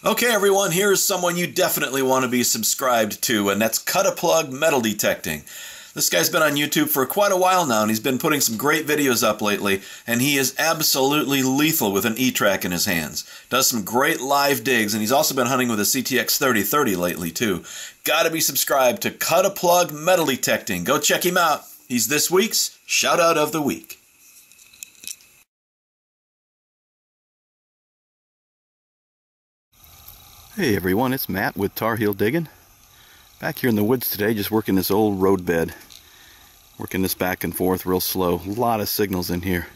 Okay everyone, here's someone you definitely want to be subscribed to, and that's Cut-A-Plug Metal Detecting. This guy's been on YouTube for quite a while now, and he's been putting some great videos up lately, and he is absolutely lethal with an e-trac in his hands. Does some great live digs, and he's also been hunting with a CTX 3030 lately too. Gotta be subscribed to Cut-A-Plug Metal Detecting. Go check him out. He's this week's Shout Out of the Week. Hey everyone, it's Matt with Tar Heel Digging. Back here in the woods today, just working this old road bed. Working this back and forth real slow. A lot of signals in here.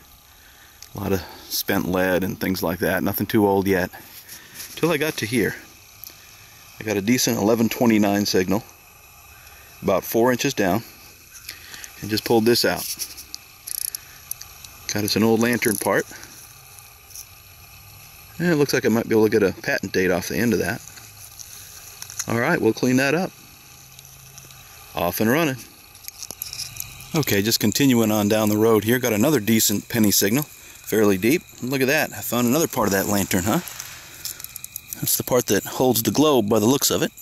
A lot of spent lead and things like that. Nothing too old yet. Till I got to here. I got a decent 1129 signal. About 4 inches down. And just pulled this out. Got us an old lantern part. And it looks like I might be able to get a patent date off the end of that. Alright, we'll clean that up. Off and running. Okay, just continuing on down the road here. Got another decent penny signal. Fairly deep. Look at that. I found another part of that lantern, huh? That's the part that holds the globe by the looks of it.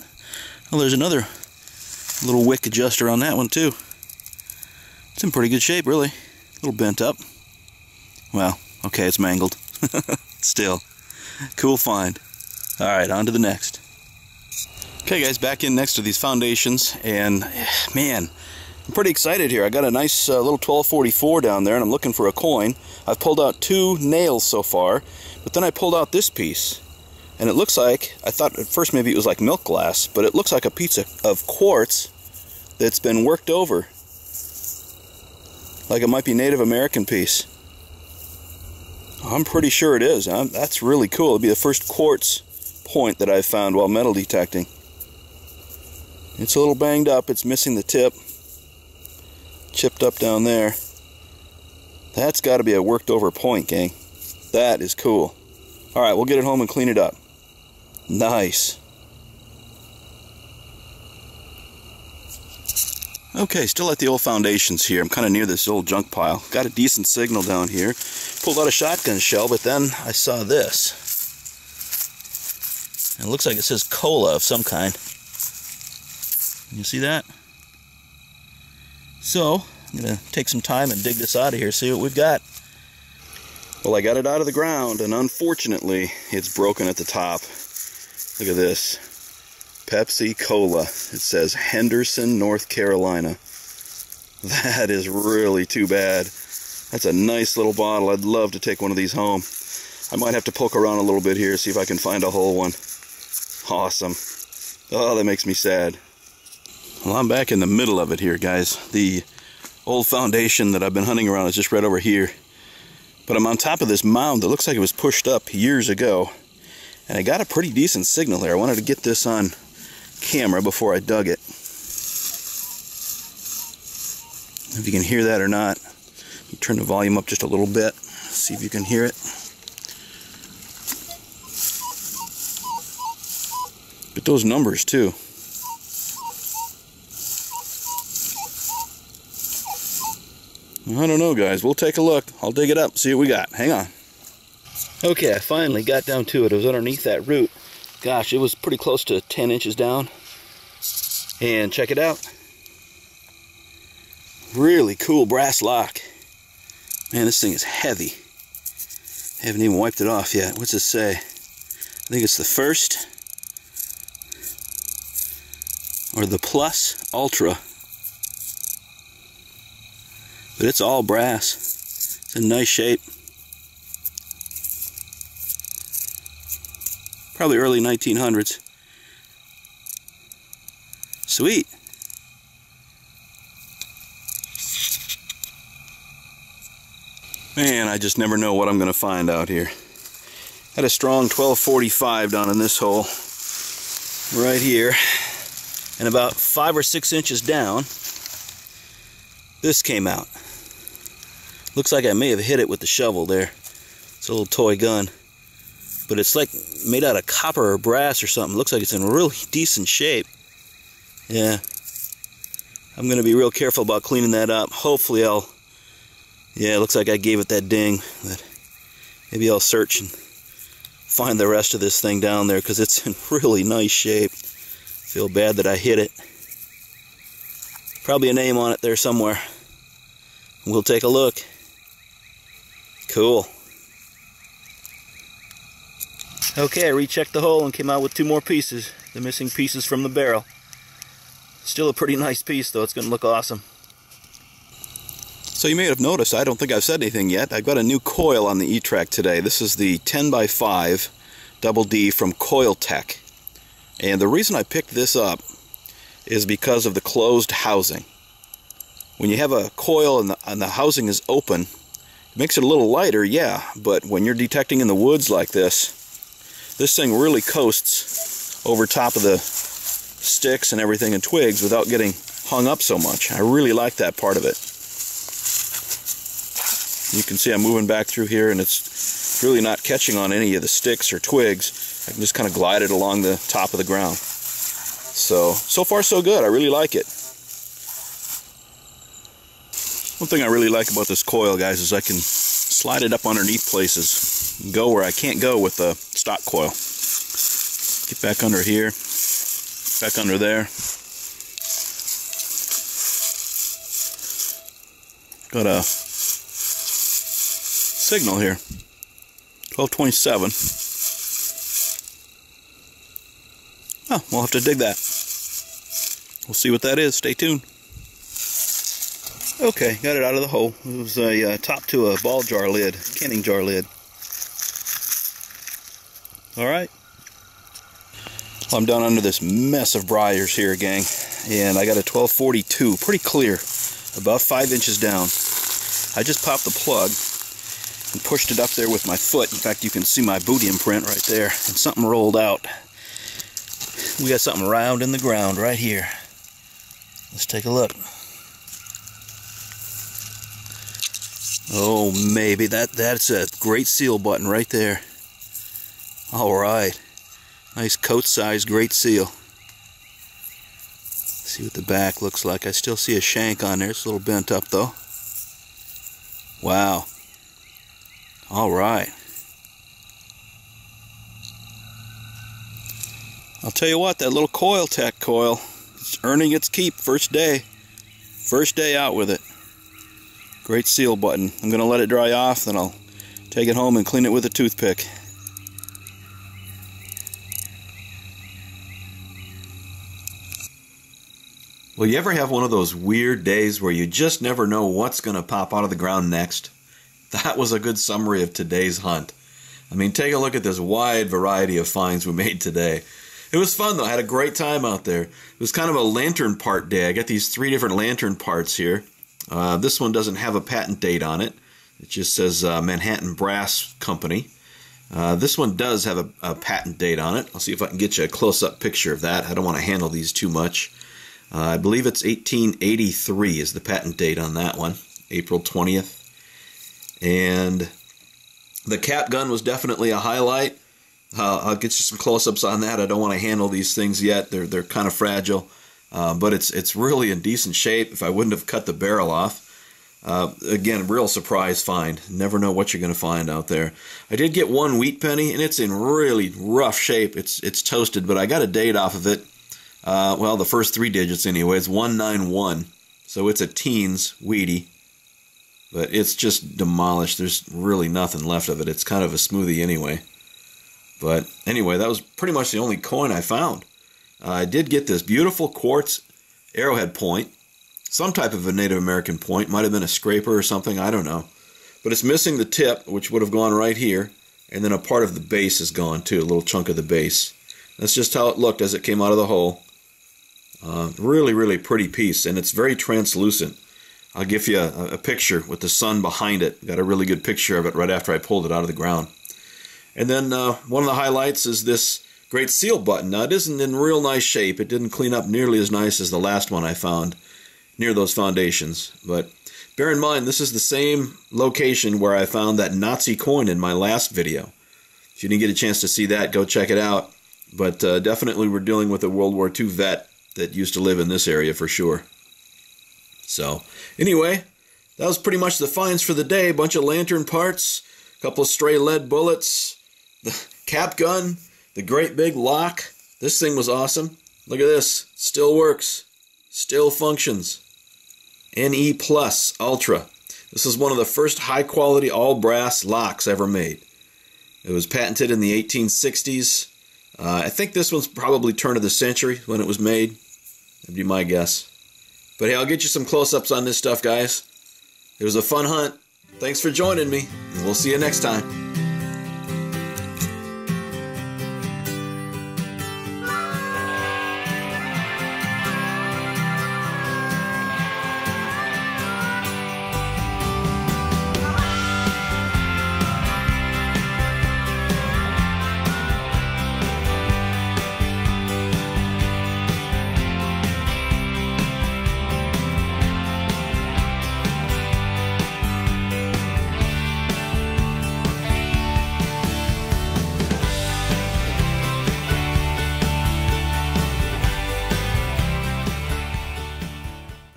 Well, there's another little wick adjuster on that one too. It's in pretty good shape, really. A little bent up. Well, okay, it's mangled. Still. Cool find. Alright, on to the next. Okay guys, back in next to these foundations, and man, I'm pretty excited here. I got a nice little 1244 down there, and I'm looking for a coin. I've pulled out 2 nails so far, but then I pulled out this piece, and it looks like, I thought at first maybe it was like milk glass, but it looks like a piece of quartz that's been worked over. Like it might be Native American piece. I'm pretty sure it is. That's really cool. It'll be the first quartz point that I've found while metal detecting. It's a little banged up. It's missing the tip. Chipped up down there. That's got to be a worked over point, gang. That is cool. Alright, we'll get it home and clean it up. Nice. Okay, still at the old foundations here. I'm kind of near this old junk pile. Got a decent signal down here. Pulled out a shotgun shell, but then I saw this. And it looks like it says cola of some kind. You see that? So, I'm going to take some time and dig this out of here, see what we've got. Well, I got it out of the ground, and unfortunately, it's broken at the top. Look at this. Pepsi Cola. It says Henderson, North Carolina. That is really too bad. That's a nice little bottle. I'd love to take one of these home. I might have to poke around a little bit here, see if I can find a whole one. Awesome. Oh, that makes me sad. Well, I'm back in the middle of it here, guys. The old foundation that I've been hunting around is just right over here. But I'm on top of this mound that looks like it was pushed up years ago. And I got a pretty decent signal there. I wanted to get this on camera before I dug it. If you can hear that or not. Turn the volume up just a little bit. See if you can hear it. But those numbers too. I don't know, guys. We'll take a look. I'll dig it up, see what we got. Hang on. Okay, I finally got down to it. It was underneath that root. Gosh, it was pretty close to 10 inches down. And check it out. Really cool brass lock. Man, this thing is heavy. I haven't even wiped it off yet. What's it say? I think it's the first. Or the Plus Ultra. But it's all brass. It's in nice shape. Probably early 1900s. Sweet. Man, I just never know what I'm going to find out here. Had a strong 1245 down in this hole. Right here. And about 5 or 6 inches down, this came out. Looks like I may have hit it with the shovel there. It's a little toy gun. But it's like made out of copper or brass or something. Looks like it's in really decent shape. Yeah. I'm going to be real careful about cleaning that up. Hopefully I'll... Yeah, it looks like I gave it that ding. But maybe I'll search and find the rest of this thing down there because it's in really nice shape. Feel bad that I hit it. Probably a name on it there somewhere. We'll take a look. Cool. Okay, I rechecked the hole and came out with 2 more pieces. The missing pieces from the barrel. Still a pretty nice piece though, it's going to look awesome. So you may have noticed, I don't think I've said anything yet, I've got a new coil on the e-trac today. This is the 10x5 double D from Coiltek. And the reason I picked this up is because of the closed housing. When you have a coil and the housing is open, it makes it a little lighter, yeah, but when you're detecting in the woods like this thing really coasts over top of the sticks and everything and twigs without getting hung up so much. I really like that part of it. You can see I'm moving back through here and it's really not catching on any of the sticks or twigs. I can just kind of glide it along the top of the ground. So far so good. I really like it. One thing I really like about this coil, guys, is I can slide it up underneath places and go where I can't go with the stock coil. Get back under here, back under there. Got a signal here, 1227. Oh, we'll have to dig that. We'll see what that is. Stay tuned. Okay, got it out of the hole. It was a top to a ball jar lid, canning jar lid. Alright. Well, I'm down under this mess of briars here, gang. And I got a 1242, pretty clear, about 5 inches down. I just popped the plug and pushed it up there with my foot. In fact, you can see my boot imprint right there. And something rolled out. We got something round in the ground right here. Let's take a look. Oh, maybe that's a great seal button right there. All right, nice coat size great seal. See what the back looks like. I still see a shank on there. It's a little bent up though. Wow. All right. I'll tell you what, that little Coiltek coil, it's earning its keep first day. First day out with it. Great seal button. I'm going to let it dry off, then I'll take it home and clean it with a toothpick. Well, you ever have one of those weird days where you just never know what's going to pop out of the ground next? That was a good summary of today's hunt. I mean, take a look at this wide variety of finds we made today. It was fun, though. I had a great time out there. It was kind of a lantern part day. I got these 3 different lantern parts here. This one doesn't have a patent date on it. It just says Manhattan Brass Company. This one does have a patent date on it. I'll see if I can get you a close-up picture of that. I don't want to handle these too much. I believe it's 1883 is the patent date on that one. April 20th. And the cap gun was definitely a highlight. I'll get you some close-ups on that. I don't want to handle these things yet. They're kind of fragile. But it's really in decent shape. If I wouldn't have cut the barrel off. Again, real surprise find. Never know what you're going to find out there. I did get one wheat penny, and it's in really rough shape. It's toasted, but I got a date off of it. Well, the first 3 digits anyway. It's 191. So it's a teens wheatie. But it's just demolished. There's really nothing left of it. It's kind of a smoothie anyway. But anyway, that was pretty much the only coin I found. I did get this beautiful quartz arrowhead point. Some type of a Native American point. Might have been a scraper or something. I don't know. But it's missing the tip, which would have gone right here. And then a part of the base is gone too. A little chunk of the base. That's just how it looked as it came out of the hole. Really, really pretty piece. And it's very translucent. I'll give you a picture with the sun behind it. Got a really good picture of it right after I pulled it out of the ground. And then one of the highlights is this great seal button. Now, it isn't in real nice shape. It didn't clean up nearly as nice as the last one I found near those foundations. But bear in mind, this is the same location where I found that Nazi coin in my last video. If you didn't get a chance to see that, go check it out. But definitely we're dealing with a World War II vet that used to live in this area for sure. So, anyway, that was pretty much the finds for the day. A bunch of lantern parts, a couple of stray lead bullets. The cap gun, the great big lock. This thing was awesome. Look at this. Still works. Still functions. NE Plus Ultra. This is one of the first high-quality all-brass locks ever made. It was patented in the 1860s. I think this one's probably turn of the century when it was made. That'd be my guess. But hey, I'll get you some close-ups on this stuff, guys. It was a fun hunt. Thanks for joining me, and we'll see you next time.